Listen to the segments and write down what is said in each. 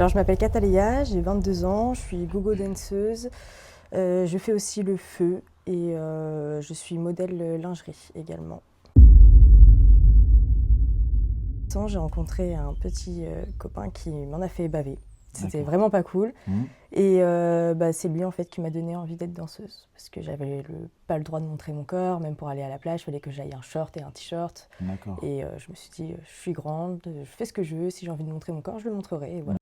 Alors je m'appelle Cataléa, j'ai 22 ans, je suis gogo danseuse, je fais aussi le feu et je suis modèle lingerie également. J'ai rencontré un petit copain qui m'en a fait baver. C'était D'accord. vraiment pas cool. Mhm. Et c'est lui en fait qui m'a donné envie d'être danseuse. Parce que j'avais pas le droit de montrer mon corps, même pour aller à la plage, il fallait que j'aille un short et un t-shirt. D'accord. Et je me suis dit, je suis grande, je fais ce que je veux, si j'ai envie de montrer mon corps, je le montrerai. Et voilà.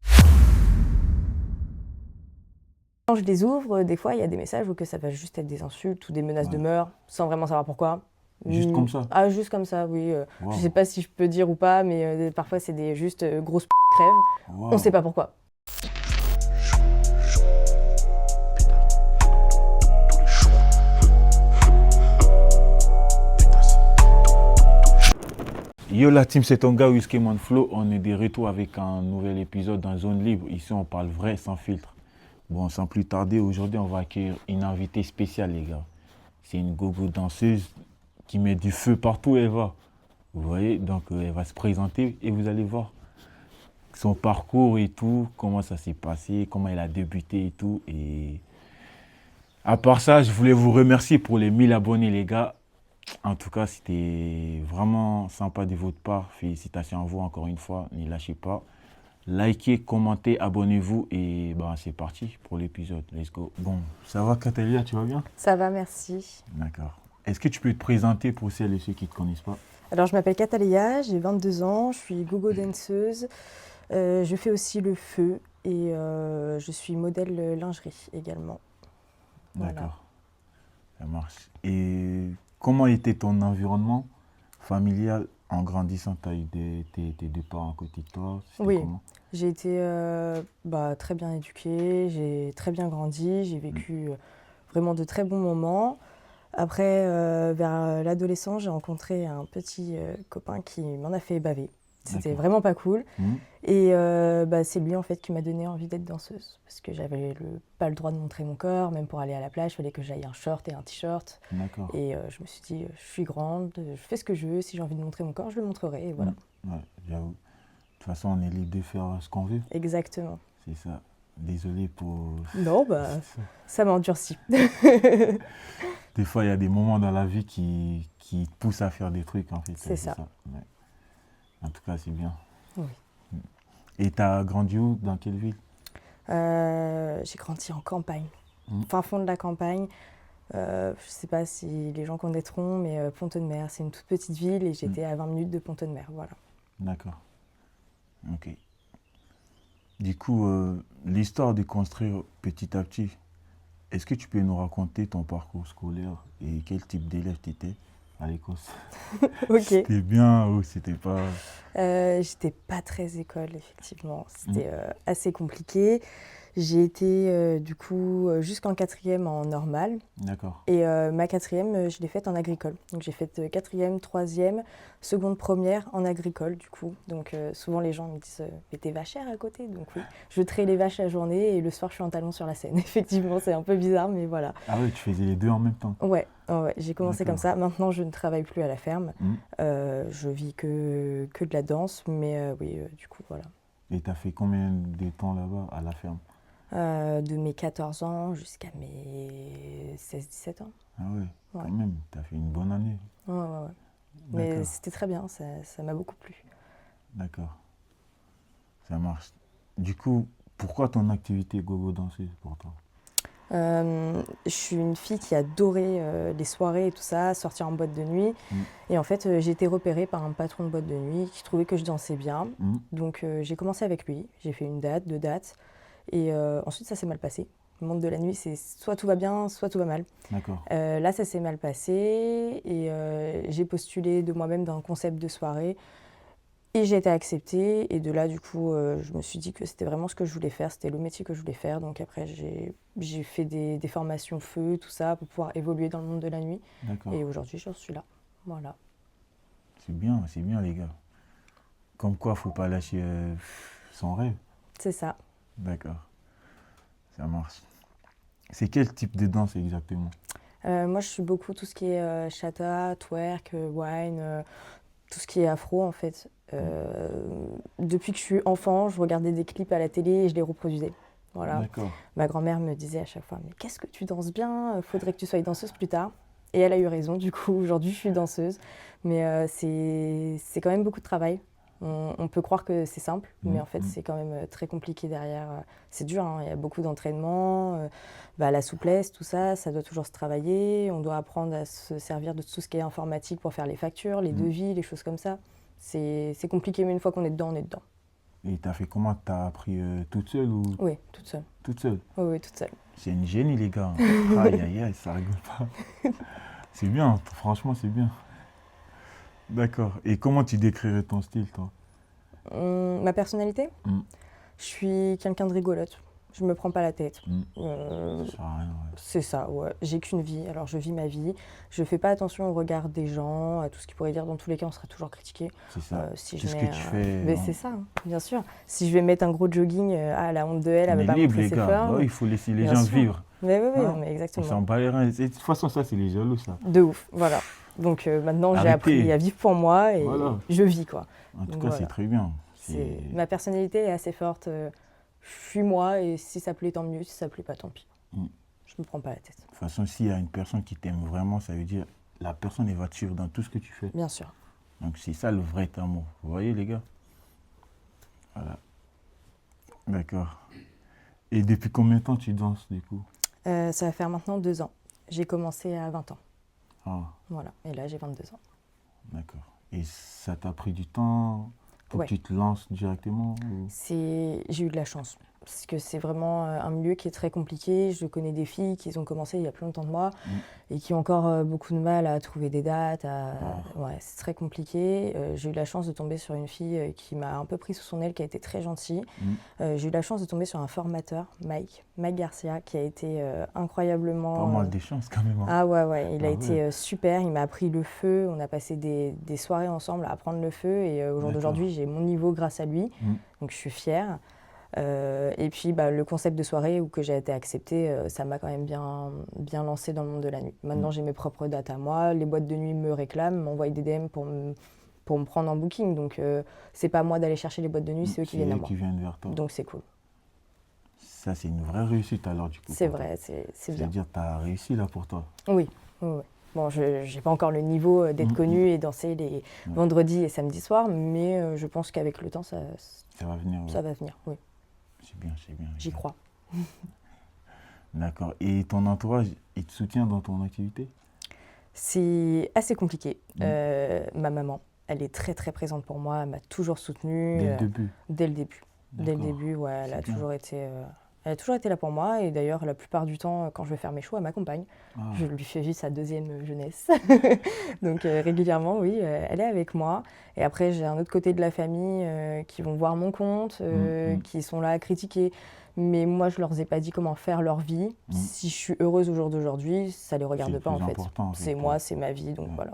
Quand je les ouvre, des fois il y a des messages où que ça va juste être des insultes ou des menaces de Ouais. mort, sans vraiment savoir pourquoi. Juste comme ça. Ah, juste comme ça, oui. Je Waouh. sais pas si je peux dire ou pas, mais parfois c'est des juste grosses crèves. On Waouh. sait pas pourquoi. Yo la team, c'est ton gars Whiskyman Flow. On est de retour avec un nouvel épisode dans Zone Libre. Ici, on parle vrai, sans filtre. Bon, sans plus tarder, aujourd'hui, on va accueillir une invitée spéciale, les gars. C'est une gogo danseuse qui met du feu partout où elle va. Vous voyez, donc elle va se présenter et vous allez voir son parcours et tout, comment ça s'est passé, comment elle a débuté et tout. Et à part ça, je voulais vous remercier pour les 1000 abonnés, les gars. En tout cas, c'était vraiment sympa de votre part. Félicitations à vous encore une fois. Ne lâchez pas. Likez, commentez, abonnez-vous et ben, c'est parti pour l'épisode. Let's go. Bon, ça va Catalia, tu vas bien? Ça va, merci. D'accord. Est-ce que tu peux te présenter pour celles et ceux qui ne te connaissent pas? Alors je m'appelle Cataléa, j'ai 22 ans, je suis gogo danseuse, je fais aussi le feu et je suis modèle lingerie également. Voilà. D'accord. Ça marche. Et comment était ton environnement familial en grandissant? Tu as eu tes deux parents à côté de toi? C'était Oui, comment? j'ai été très bien éduquée, j'ai très bien grandi, j'ai vécu vraiment de très bons moments. Après, vers l'adolescence, j'ai rencontré un petit copain qui m'en a fait baver. C'était D'accord. vraiment pas cool. Mhm. Et c'est lui en fait qui m'a donné envie d'être danseuse. Parce que j'avais pas le droit de montrer mon corps, même pour aller à la plage, il fallait que j'aille un short et un t-shirt. D'accord. Et je me suis dit, je suis grande, je fais ce que je veux, si j'ai envie de montrer mon corps, je le montrerai. Et voilà. Ouais, j'avoue. De toute façon, on est libre de faire ce qu'on veut. Exactement. C'est ça. Désolé pour... Non, ça m'a endurci. Des fois, il y a des moments dans la vie qui te poussent à faire des trucs, en fait. C'est ça. Ouais. En tout cas, c'est bien. Oui. Et tu as grandi où? Dans quelle ville? J'ai grandi en campagne, fin fond de la campagne. Je ne sais pas si les gens connaîtront, mais Pont-de-Mer, c'est une toute petite ville et j'étais à 20 minutes de Pont-de-Mer, voilà. D'accord. Ok. Du coup, l'histoire de construire petit à petit, est-ce que tu peux nous raconter ton parcours scolaire et quel type d'élève tu étais à l'école? Ok. C'était bien ou c'était pas... J'étais pas très école, effectivement. C'était assez compliqué. J'ai été du coup jusqu'en quatrième en normal. D'accord. Et ma quatrième, je l'ai faite en agricole. Donc j'ai fait quatrième, troisième, seconde, première en agricole du coup. Donc souvent les gens me disent mais t'es vachère à côté. Donc oui, je traite les vaches la journée et le soir je suis en talons sur la Seine. Effectivement, c'est un peu bizarre, mais voilà. Ah ouais, tu faisais les deux en même temps? Ouais, j'ai commencé comme D'accord. ça. Maintenant, je ne travaille plus à la ferme. Je vis que de la danse, mais oui, du coup, voilà. Et tu as fait combien de temps là-bas, à la ferme? De mes 14 ans jusqu'à mes 16-17 ans. Ah ouais, Ouais. quand même, tu as fait une bonne année. Ouais. Mais D'accord, c'était très bien, ça m'a beaucoup plu. d'accord, ça marche. Du coup, pourquoi ton activité gogo danseuse pour toi? Je suis une fille qui adorait les soirées et tout ça, sortir en boîte de nuit. Et en fait, j'ai été repérée par un patron de boîte de nuit qui trouvait que je dansais bien. Donc j'ai commencé avec lui, j'ai fait une date, deux dates. Et ensuite, ça s'est mal passé. Le monde de la nuit, c'est soit tout va bien, soit tout va mal. D'accord, Là, ça s'est mal passé et j'ai postulé de moi-même dans un concept de soirée. Et j'ai été acceptée et de là, du coup, je me suis dit que c'était vraiment ce que je voulais faire, c'était le métier que je voulais faire. Donc après, j'ai fait des formations feu, tout ça, pour pouvoir évoluer dans le monde de la nuit. d'accord. Et aujourd'hui, j'en suis là. Voilà. C'est bien les gars. Comme quoi, faut pas lâcher son rêve. C'est ça. D'accord, ça marche. C'est quel type de danse exactement? Moi, je suis beaucoup tout ce qui est chata, twerk, wine, tout ce qui est afro en fait. depuis que je suis enfant, je regardais des clips à la télé et je les reproduisais. Voilà. D'accord. Ma grand-mère me disait à chaque fois, mais qu'est-ce que tu danses bien, faudrait que tu sois danseuse plus tard. Et elle a eu raison, du coup, aujourd'hui, je suis danseuse. Mais c'est quand même beaucoup de travail. On peut croire que c'est simple, mais en fait, c'est quand même très compliqué derrière. C'est dur, hein, il y a beaucoup d'entraînement, la souplesse, tout ça, ça doit toujours se travailler. On doit apprendre à se servir de tout ce qui est informatique pour faire les factures, les devis, les choses comme ça. C'est compliqué, mais une fois qu'on est dedans, on est dedans. Et t'as fait comment? T'as appris toute seule ou? Oui, toute seule. Toute seule? Oui, toute seule. C'est une génie, les gars. Aïe, aïe, aïe, ça rigole pas. C'est bien, franchement, c'est bien. D'accord. Et comment tu décrirais ton style, toi? Ma personnalité? Je suis quelqu'un de rigolote. Je me prends pas la tête. Ça sert à rien, ouais. C'est ça, ouais. J'ai qu'une vie, alors je vis ma vie. Je fais pas attention au regard des gens, à tout ce qu'ils pourraient dire. Dans tous les cas, on sera toujours critiqué. C'est ça. Si Tout je ce mets, que tu fais. mais c'est ça, hein, bien sûr. Si je vais mettre un gros jogging, la honte de elle, On elle est va pas libre, montrer les ses gars. formes. Ouais, il faut laisser les Bien gens sûr. vivre. Mais oui, Hein? mais On exactement. s'en bat les reins. Et de toute façon, ça, c'est les jaloux, ça. De ouf, voilà. Donc maintenant, j'ai Arrêtez. appris à vivre pour moi et Voilà. je vis, quoi. En tout Donc, cas, voilà. c'est très bien. Ma personnalité est assez forte. Je suis moi et si ça plaît, tant mieux. Si ça plaît pas, tant pis. Je me prends pas la tête. De toute façon, s'il y a une personne qui t'aime vraiment, ça veut dire la personne, elle va te suivre dans tout ce que tu fais. Bien sûr. Donc, c'est ça le vrai amour. Vous voyez, les gars? Voilà. D'accord. Et depuis combien de temps tu danses, du coup? Ça va faire maintenant 2 ans. J'ai commencé à 20 ans. Ah, Voilà. Et là, j'ai 22 ans. d'accord. Et ça t'a pris du temps pour Ouais. que tu te lances directement ou... J'ai eu de la chance. Parce que c'est vraiment un milieu qui est très compliqué. Je connais des filles qui ont commencé il y a plus longtemps que moi et qui ont encore beaucoup de mal à trouver des dates. Ouais, c'est très compliqué. J'ai eu la chance de tomber sur une fille qui m'a un peu pris sous son aile, qui a été très gentille. J'ai eu la chance de tomber sur un formateur, Mike Garcia, qui a été incroyablement... Pas mal des chances quand même. Hein. Ah ouais, il a Ah été super. Il m'a appris le feu. On a passé des soirées ensemble à apprendre le feu. Et au jour d'aujourd'hui, j'ai mon niveau grâce à lui. Donc je suis fière. Et puis le concept de soirée où que j'ai été acceptée, ça m'a quand même bien lancée dans le monde de la nuit. Maintenant j'ai mes propres dates à moi, les boîtes de nuit me réclament, m'envoient des DM pour me prendre en booking, donc c'est pas à moi d'aller chercher les boîtes de nuit, c'est eux qui viennent à moi. Qui viennent vers toi. Donc c'est cool. Ça c'est une vraie réussite alors du coup. C'est vrai, c'est bien. C'est-à-dire que tu as réussi là pour toi. Oui. Bon, je n'ai pas encore le niveau d'être connue et danser les vendredis et samedis soirs, mais je pense qu'avec le temps ça va venir. Ça va venir, oui. C'est bien. J'y crois. D'accord. Et ton entourage, il te soutient dans ton activité? C'est assez compliqué. Ma maman, elle est très très présente pour moi. Elle m'a toujours soutenue. Dès le début? Dès le début. Dès le début, ouais. Elle a toujours été là pour moi. Et d'ailleurs, la plupart du temps, quand je vais faire mes shows, elle m'accompagne. Je lui fais vivre sa deuxième jeunesse. Donc régulièrement, oui, elle est avec moi. Et après, j'ai un autre côté de la famille qui vont voir mon compte, qui sont là à critiquer. Mais moi, je leur ai pas dit comment faire leur vie. Si je suis heureuse au jour d'aujourd'hui, ça les regarde pas en fait. C'est moi, c'est ma vie, donc voilà.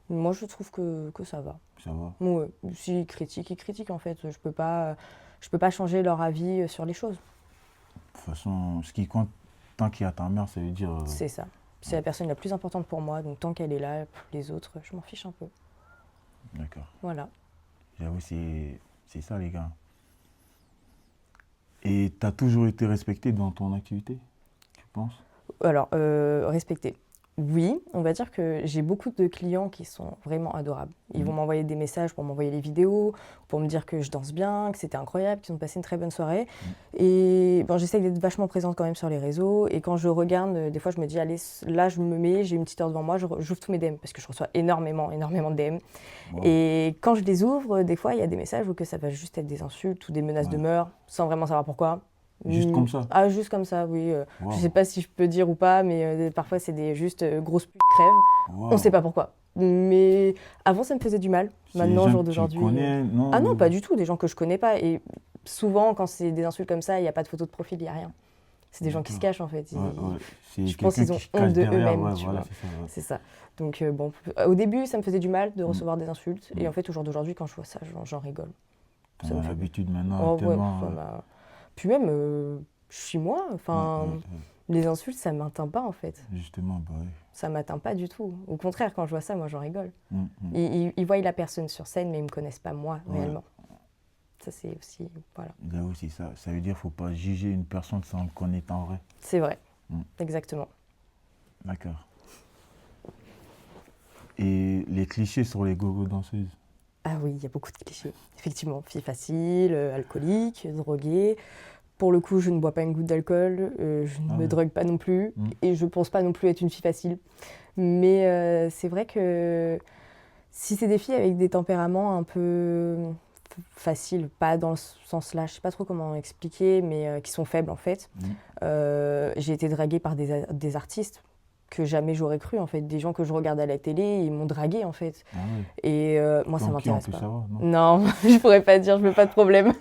Moi, je trouve que ça va. Ça va. Ouais. S'ils critiquent, ils critiquent en fait. Je peux pas changer leur avis sur les choses. De toute façon, ce qui compte, tant qu'il y a ta mère, ça veut dire... C'est ça. C'est la personne la plus importante pour moi, donc tant qu'elle est là, les autres, je m'en fiche un peu. D'accord. Voilà. J'avoue, c'est ça les gars. Et tu as toujours été respectée dans ton activité, tu penses? Alors, respectée. Oui, on va dire que j'ai beaucoup de clients qui sont vraiment adorables. Ils vont m'envoyer des messages pour m'envoyer les vidéos, pour me dire que je danse bien, que c'était incroyable, qu'ils ont passé une très bonne soirée. Et bon, j'essaye d'être vachement présente quand même sur les réseaux. Et quand je regarde, des fois, je me dis, allez, là, je me mets, j'ai une petite heure devant moi, j'ouvre tous mes DM parce que je reçois énormément de DM. Wow. Et quand je les ouvre, des fois, il y a des messages où que ça va juste être des insultes ou des menaces de meurtre, sans vraiment savoir pourquoi. Juste comme ça? Ah, juste comme ça, oui. Je sais pas si je peux dire ou pas, mais parfois c'est des juste grosses putes crèves. On sait pas pourquoi. Mais avant, ça me faisait du mal. Maintenant, au jour d'aujourd'hui. Non, ah non, pas du tout, des gens que je connais pas. Et souvent, quand c'est des insultes comme ça, il n'y a pas de photo de profil, il n'y a rien. C'est des gens qui se cachent en fait. Je pense qu'ils ont honte de eux-mêmes. Voilà, c'est ça. Donc bon, au début, ça me faisait du mal de recevoir des insultes. Et en fait, au jour d'aujourd'hui, quand je vois ça, j'en rigole. Ça me fait l'habitude maintenant. Puis même, je suis moi, enfin, les insultes, ça ne m'atteint pas en fait. Justement, bah oui. Ça ne m'atteint pas du tout. Au contraire, quand je vois ça, moi j'en rigole. Ils voient la personne sur scène, mais ils ne me connaissent pas moi, réellement. Ça, c'est aussi, voilà. Là aussi, ça veut dire qu'il ne faut pas juger une personne sans le connaître en vrai. C'est vrai, exactement. D'accord. Et les clichés sur les gogo danseuses? Ah oui, il y a beaucoup de clichés. Effectivement, fille facile, alcoolique, droguée. Pour le coup, je ne bois pas une goutte d'alcool, je ne me drogue pas non plus, et je pense pas non plus être une fille facile. Mais c'est vrai que si c'est des filles avec des tempéraments un peu faciles, pas dans ce sens-là, je sais pas trop comment expliquer, mais qui sont faibles en fait, j'ai été draguée par des artistes que jamais j'aurais cru en fait, des gens que je regarde à la télé, ils m'ont draguée en fait. Ah ouais. Et moi ça m'intéresse pas. Savoir, non, je pourrais pas dire, je veux pas de problème.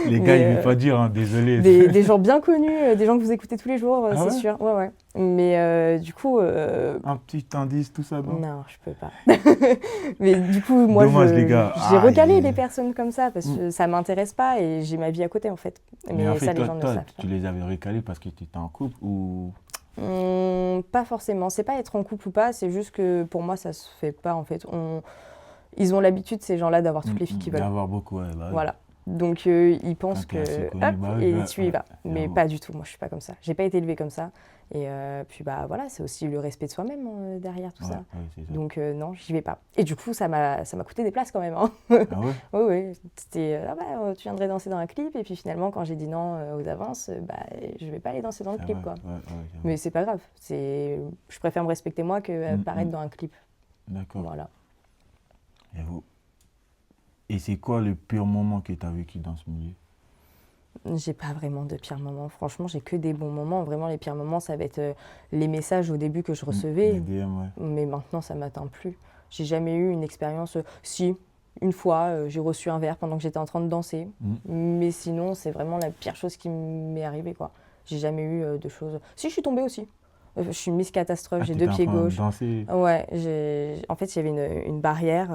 Les gars, ils veulent pas dire, hein, désolé. Des gens bien connus, des gens que vous écoutez tous les jours, c'est sûr. Ouais. Mais du coup... Un petit indice, tout ça, non, je peux pas. Mais du coup, moi, dommage, les gars. J'ai recalé les personnes comme ça parce que ça m'intéresse pas et j'ai ma vie à côté en fait. Mais en fait, ça, les gens ne le savent pas. Tu les avais recalés parce que tu étais en couple ou... Pas forcément. C'est pas être en couple ou pas, c'est juste que pour moi, ça se fait pas en fait. Ils ont l'habitude, ces gens-là, d'avoir toutes les filles qu'ils veulent. D'avoir beaucoup, ouais. Voilà. Donc ils pensent que hop, et tu y vas. Mais pas du tout, moi je suis pas comme ça. J'ai pas été élevée comme ça. Et puis bah voilà, c'est aussi le respect de soi-même derrière tout ça. Ouais, ça. Donc non, j'y vais pas. Et du coup, ça m'a coûté des places quand même. Hein. Ah ouais? Oui. C'était tu viendrais danser dans un clip. Et puis finalement, quand j'ai dit non aux avances, je vais pas aller danser dans le clip quoi. Mais c'est pas grave. Je préfère me respecter moi que paraître dans un clip. D'accord. Voilà. Et c'est quoi le pire moment que tu as vécu dans ce milieu? J'ai pas vraiment de pires moments. Franchement, j'ai que des bons moments. Vraiment, les pires moments, ça va être les messages au début que je recevais. Les DM, ouais. Mais maintenant, ça m'atteint plus. J'ai jamais eu une expérience. Si, une fois, j'ai reçu un verre pendant que j'étais en train de danser. Mais sinon, c'est vraiment la pire chose qui m'est arrivée, quoi. J'ai jamais eu de choses. Si, je suis tombée aussi. Je suis Miss Catastrophe, j'ai 2 pieds gauche. Ouais, en fait, il y avait une barrière.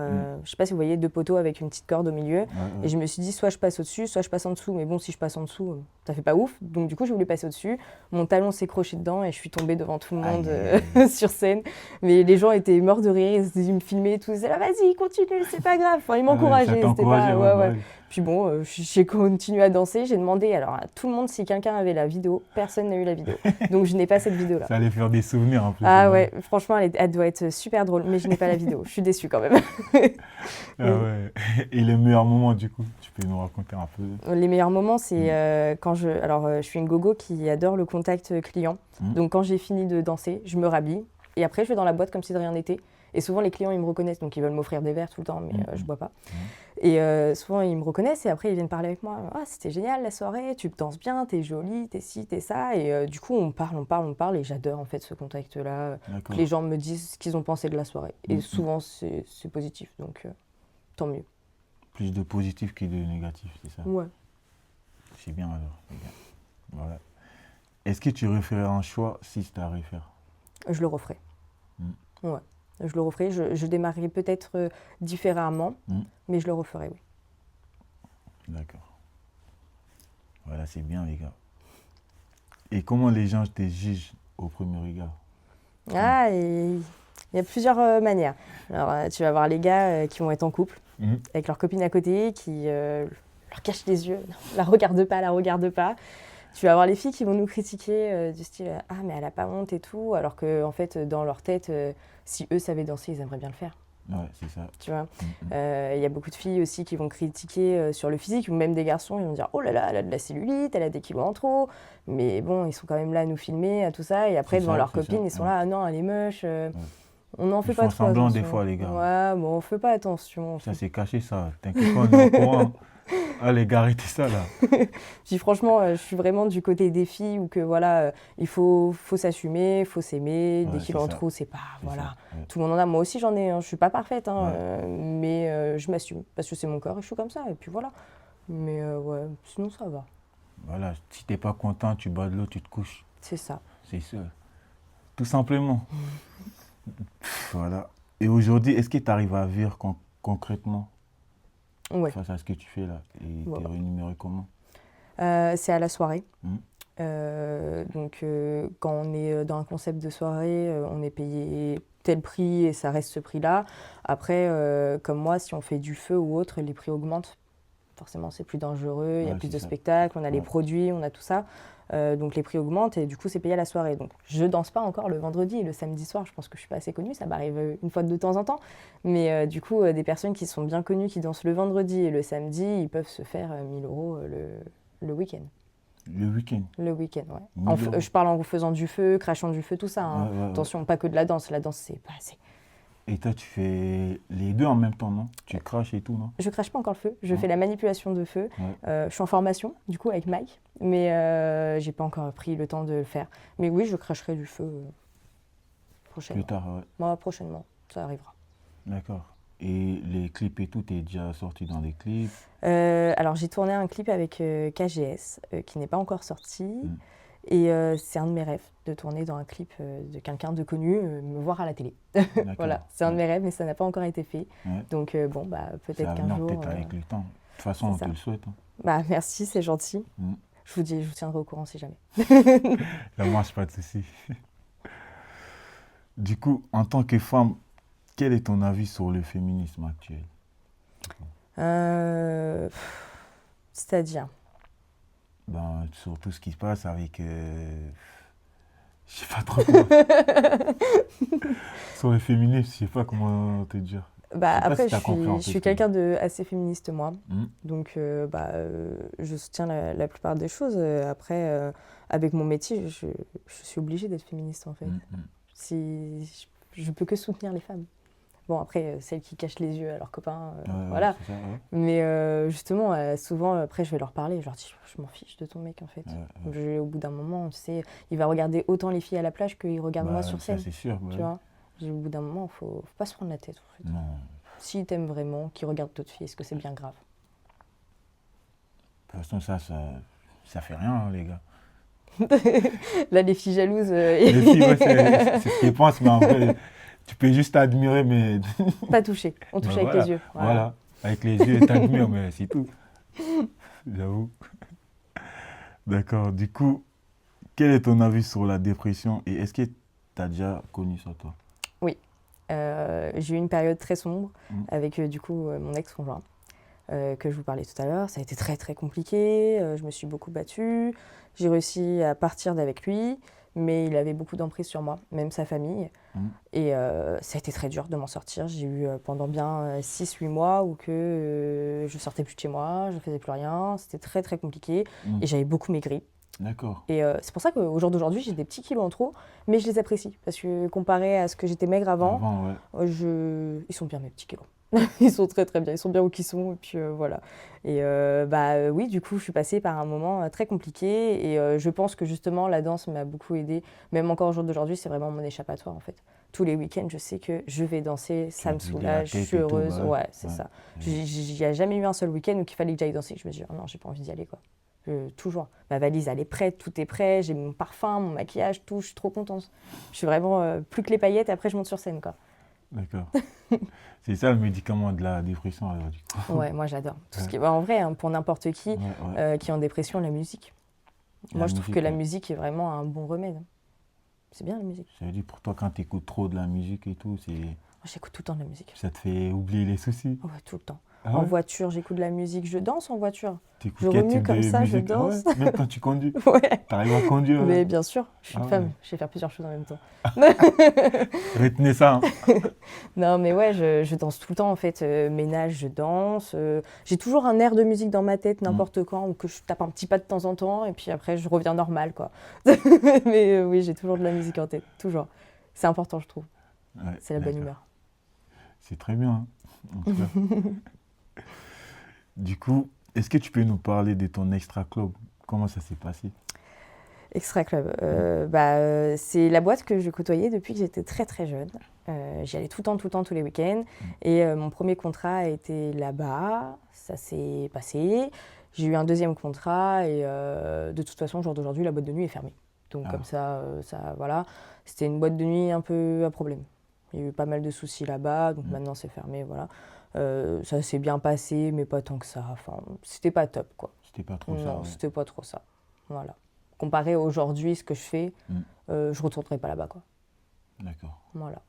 Je sais pas si vous voyez 2 poteaux avec une petite corde au milieu. Et je me suis dit, soit je passe au-dessus, soit je passe en dessous. Mais bon, si je passe en dessous, ça fait pas ouf. Donc du coup, j'ai voulu passer au-dessus. Mon talon s'est croché dedans et je suis tombée devant tout le monde sur scène. Mais les gens étaient morts de rire, ils me filmaient et tout. Ils disaient, là, vas-y, continue, c'est pas grave. Enfin, ils m'encourageaient. C'était pas... ouais. Puis bon, j'ai continué à danser. J'ai demandé alors à tout le monde si quelqu'un avait la vidéo. Personne n'a eu la vidéo. Donc je n'ai pas cette vidéo-là. Ça allait faire des souvenirs en plus. Ah ouais, franchement, elle doit être super drôle. Mais je n'ai pas la vidéo. Je suis déçue quand même. Ah ouais. Et les meilleurs moments du coup, tu peux nous raconter un peu? Les meilleurs moments, c'est quand je suis une gogo qui adore le contact client. Donc quand j'ai fini de danser, je me rhabille. Et après, je vais dans la boîte comme si de rien n'était. Et souvent, les clients, ils me reconnaissent. Donc ils veulent m'offrir des verres tout le temps, mais je bois pas. Et souvent, ils me reconnaissent et après, ils viennent parler avec moi. « Ah, c'était génial la soirée, tu danses bien, t'es jolie, t'es ci, t'es ça. » Et du coup, on parle. Et j'adore en fait ce contact-là. Que les gens me disent ce qu'ils ont pensé de la soirée. Et souvent, c'est positif. Donc, tant mieux. Plus de positif que de négatif, c'est ça? Ouais. C'est bien alors, les gars. Voilà. Est-ce que tu referais un choix si c'était à refaire? Je le referai. Ouais. Je le referai, je démarrerai peut-être différemment, mais je le referai, oui. D'accord. Voilà, c'est bien, les gars. Et comment les gens te jugent au premier regard? Ah, il y a plusieurs manières. Alors, tu vas voir les gars qui vont être en couple, avec leur copine à côté, qui leur cachent les yeux. Non, la regarde pas. Tu vas avoir les filles qui vont nous critiquer du style « Ah, mais elle a pas honte et tout », alors qu'en fait, dans leur tête, si eux savaient danser, ils aimeraient bien le faire. Ouais, c'est ça. Tu vois, y a beaucoup de filles aussi qui vont critiquer sur le physique, ou même des garçons, ils vont dire « Oh là là, elle a de la cellulite, elle a des kilos en trop ». Mais bon, ils sont quand même là à nous filmer, à tout ça, et après, devant leurs copines, ils sont là « Ah non, elle est moche ». On n'en fait pas trop attention. Ils font semblant des fois, les gars. Ouais, bon, on fait pas attention. Ça, c'est caché, ça. T'inquiète pas, on est au courant. Ah, les gars, arrêtez ça, là. Puis franchement, je suis vraiment du côté des filles où que, voilà, il faut s'assumer, il faut s'aimer. Des kilos en trop, c'est pas... Voilà. Tout le monde en a. Moi aussi, j'en ai. Je suis pas parfaite, mais je m'assume. Parce que c'est mon corps et je suis comme ça. Et puis voilà. Mais ouais, sinon, ça va. Voilà, si t'es pas content, tu bois de l'eau, tu te couches. C'est ça. C'est ça. Tout simplement. Voilà. Et aujourd'hui, est-ce que tu arrives à vivre concrètement face à ce que tu fais là? Et t'es rémunéré comment? C'est à la soirée. Donc, quand on est dans un concept de soirée, on est payé tel prix et ça reste ce prix-là. Après, comme moi, si on fait du feu ou autre, les prix augmentent. Forcément, c'est plus dangereux, il y a plus de ça. spectacles, on a les produits, on a tout ça. Donc les prix augmentent et du coup, c'est payé à la soirée. Donc je danse pas encore le vendredi et le samedi soir. Je pense que je suis pas assez connue, ça m'arrive une fois de temps en temps. Mais du coup, des personnes qui sont bien connues, qui dansent le vendredi et le samedi, ils peuvent se faire 1 000 € le week-end. Le week-end? Le week-end, ouais. Je parle en faisant du feu, crachant du feu, tout ça. Hein. Attention, pas que de la danse. La danse, c'est pas assez. Et toi, tu fais les deux en même temps, non? Tu craches et tout, non? Je crache pas encore le feu. Je fais la manipulation de feu. Je suis en formation, du coup, avec Mike. Mais j'ai pas encore pris le temps de le faire. Mais oui, je cracherai du feu prochainement. Plus tard, ouais. Moi, prochainement, ça arrivera. D'accord. Et les clips et tout, t'es déjà sorti dans des clips? Alors, j'ai tourné un clip avec KGS, qui n'est pas encore sorti. Et c'est un de mes rêves, de tourner dans un clip de quelqu'un de connu, me voir à la télé. Voilà, c'est un de mes rêves, mais ça n'a pas encore été fait. Donc bon, bah, peut-être qu'un jour... peut-être avec le temps. De toute façon, on te le souhaite. Hein. Bah, merci, c'est gentil. Je vous tiendrai au courant si jamais. Ça marche, pas de souci. Du coup, en tant que femme, quel est ton avis sur le féminisme actuel? C'est-à-dire? Sur tout ce qui se passe avec... je sais pas trop comment... Sur le féminisme, je sais pas comment te dire. Bah, après, je suis quelqu'un de assez féministe, moi. Donc, je soutiens la plupart des choses. Après, avec mon métier, je suis obligée d'être féministe, en fait. Je peux que soutenir les femmes. Bon, après, celles qui cachent les yeux à leurs copains, voilà. Ça, Mais justement, souvent, après, je vais leur parler. Je leur dis, je m'en fiche de ton mec, en fait. Au bout d'un moment, tu sais, il va regarder autant les filles à la plage qu'il regarde moi sur scène. Ça, c'est sûr. Tu vois, au bout d'un moment, il ne faut pas se prendre la tête, en fait. Non. S'il t'aime vraiment, qu'il regarde d'autres filles, est-ce que c'est bien grave? De toute façon, ça fait rien, hein, les gars. Là, les filles jalouses... Les filles, c'est ce qu'elles pensent, mais en vrai... Tu peux juste t'admirer, mais... Pas toucher, on touche avec les yeux. Voilà, avec les yeux, t'admires, mais c'est tout. J'avoue. D'accord, du coup, quel est ton avis sur la dépression et est-ce que tu as déjà connu ça, toi? Oui, j'ai eu une période très sombre avec, du coup, mon ex-conjoint, que je vous parlais tout à l'heure. Ça a été très, très compliqué, je me suis beaucoup battue. J'ai réussi à partir d'avec lui. Mais il avait beaucoup d'emprise sur moi, même sa famille. Et ça a été très dur de m'en sortir. J'ai eu pendant bien 6-8 mois où je sortais plus de chez moi, je faisais plus rien. C'était très très compliqué et j'avais beaucoup maigri. D'accord. Et c'est pour ça qu'au jour d'aujourd'hui, j'ai des petits kilos en trop, mais je les apprécie. Parce que comparé à ce que j'étais maigre avant, ils sont bien mes petits kilos. Ils sont très très bien, ils sont bien où qu'ils sont, et puis voilà. Et oui, du coup, je suis passée par un moment très compliqué, et je pense que justement, la danse m'a beaucoup aidée. Même encore au jour d'aujourd'hui, c'est vraiment mon échappatoire, en fait. Tous les week-ends, je sais que je vais danser, ça me soulage, je suis heureuse, c'est ça. Il n'y a jamais eu un seul week-end où il fallait que j'aille danser. Je me dis, oh non, j'ai pas envie d'y aller, quoi. Toujours. Ma valise, elle est prête, tout est prêt, j'ai mon parfum, mon maquillage, tout, je suis trop contente. Je suis vraiment plus que les paillettes, et après, je monte sur scène, quoi. D'accord. C'est ça le médicament de la dépression, alors, du coup. Ouais, moi j'adore. Tout ce qui... en vrai, hein, pour n'importe qui qui est en dépression, la musique. Moi, je trouve que la musique est vraiment un bon remède. C'est bien la musique. Ça veut dire pour toi, quand tu écoutes trop de la musique et tout, c'est... Moi, j'écoute tout le temps de la musique. Ça te fait oublier les soucis? Ouais, tout le temps. En voiture, j'écoute de la musique. Je danse en voiture. Je quel remue type comme de ça, musique? je danse. Même quand tu conduis? Ouais. T'arrives à conduire? Mais bien sûr, je suis une femme. Je sais faire plusieurs choses en même temps. Retenez ça. Hein. Non, mais ouais, je danse tout le temps en fait. Ménage, je danse. J'ai toujours un air de musique dans ma tête n'importe quand, ou que je tape un petit pas de temps en temps, et puis après je reviens normal, quoi. Mais oui, j'ai toujours de la musique en tête, toujours. C'est important, je trouve. Ouais, c'est la bonne humeur. C'est très bien. Hein, en tout cas. Du coup, est-ce que tu peux nous parler de ton Extra Club? Comment ça s'est passé? Extra Club, c'est la boîte que je côtoyais depuis que j'étais très très jeune. J'y allais tout le temps, tous les week-ends. Et mon premier contrat a été là-bas. Ça s'est passé. J'ai eu un deuxième contrat et de toute façon, au jour d'aujourd'hui, la boîte de nuit est fermée. Donc comme ça, voilà. C'était une boîte de nuit un peu à problème. Il y a eu pas mal de soucis là-bas, donc maintenant c'est fermé, voilà. Ça s'est bien passé, mais pas tant que ça. Enfin, c'était pas top, quoi. C'était pas trop ça. Non, c'était pas trop ça. Voilà. Comparé à aujourd'hui, ce que je fais, je retournerai pas là-bas, quoi. D'accord. Voilà.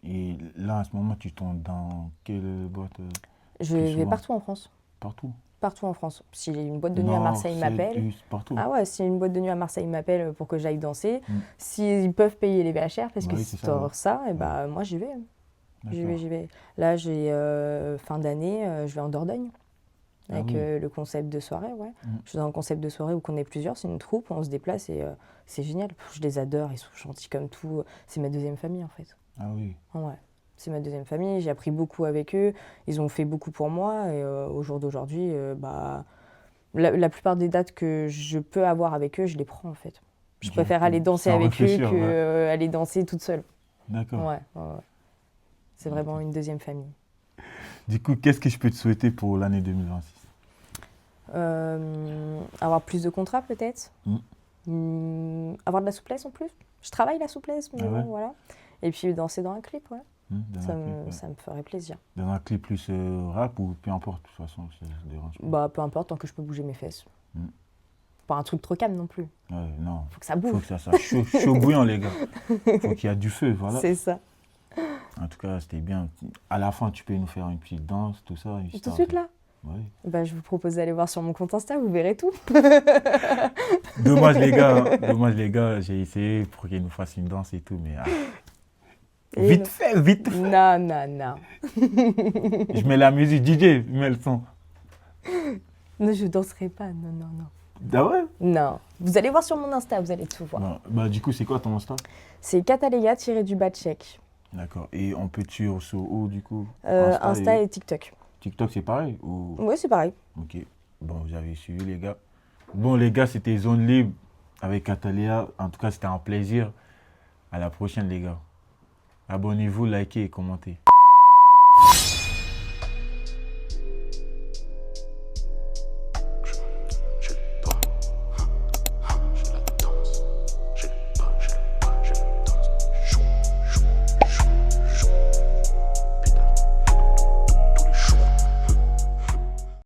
Et là, à ce moment, tu tournes dans quelle boîte? Je vais partout en France. Partout? Partout en France. Si une boîte de nuit à Nord, Marseille Sud, m'appelle. Est, partout. Ah ouais, si une boîte de nuit à Marseille m'appelle pour que j'aille danser, Mm. s'ils peuvent payer les VHR, parce Bah que oui, si c'est tu ça, ouais. ça, et bah, moi j'y vais. J'y vais, D'accord. j'y vais. Là, j'ai fin d'année, je vais en Dordogne Ah avec oui. le concept de soirée. Ouais. Mm. Je suis dans un concept de soirée où on est plusieurs, c'est une troupe, on se déplace et c'est génial. Je les adore, ils sont gentils comme tout. C'est ma deuxième famille en fait. Ah oui. Ouais. C'est ma deuxième famille, j'ai appris beaucoup avec eux, ils ont fait beaucoup pour moi et au jour d'aujourd'hui, bah, la plupart des dates que je peux avoir avec eux, je les prends en fait. Je préfère aller danser Sans avec eux réfléchir, ouais. que aller danser toute seule. D'accord. Ouais, ouais, ouais. C'est vraiment une deuxième famille. Du coup, qu'est-ce que je peux te souhaiter pour l'année 2026? Avoir plus de contrats peut-être. Mm. Avoir de la souplesse en plus. Je travaille la souplesse, mais Ah ouais? bon, voilà. Et puis danser dans un clip, ouais. Dans Ça un clip, me, ouais. ça me ferait plaisir. Dans un clip plus rap ou peu importe, de toute façon, ça ne dérange pas. Bah, peu importe, tant que je peux bouger mes fesses. Pas un truc trop calme non plus. Ouais, non. Faut que ça Faut bouge. que ça soit chaud, chaud bouillant, les gars. Faut qu'il y a du feu, voilà. C'est ça. En tout cas, c'était bien. À la fin, tu peux nous faire une petite danse, tout ça. Tout de histoire suite là. Oui. Bah, je vous propose d'aller voir sur mon compte Insta, vous verrez tout. Dommage, les gars. Hein. Dommage, les gars. J'ai essayé pour qu'ils nous fassent une danse et tout, mais. Et Vite non. fait, vite fait. Non, non, non. Je mets la musique, DJ, mets le son. Non, je danserai pas, non, non, non. Ah ouais? Non. Vous allez voir sur mon Insta, vous allez tout voir. Bon, bah, du coup, c'est quoi ton Insta? C'est Cataléga-du-bas-check. D'accord. Et on peut te suivre sur où, du coup? Insta et TikTok. TikTok, c'est pareil ou... Oui, c'est pareil. Ok. Bon, vous avez suivi, les gars. Bon, les gars, c'était Zone Libre avec Cataléa. En tout cas, c'était un plaisir. À la prochaine, les gars. Abonnez-vous, likez et commentez.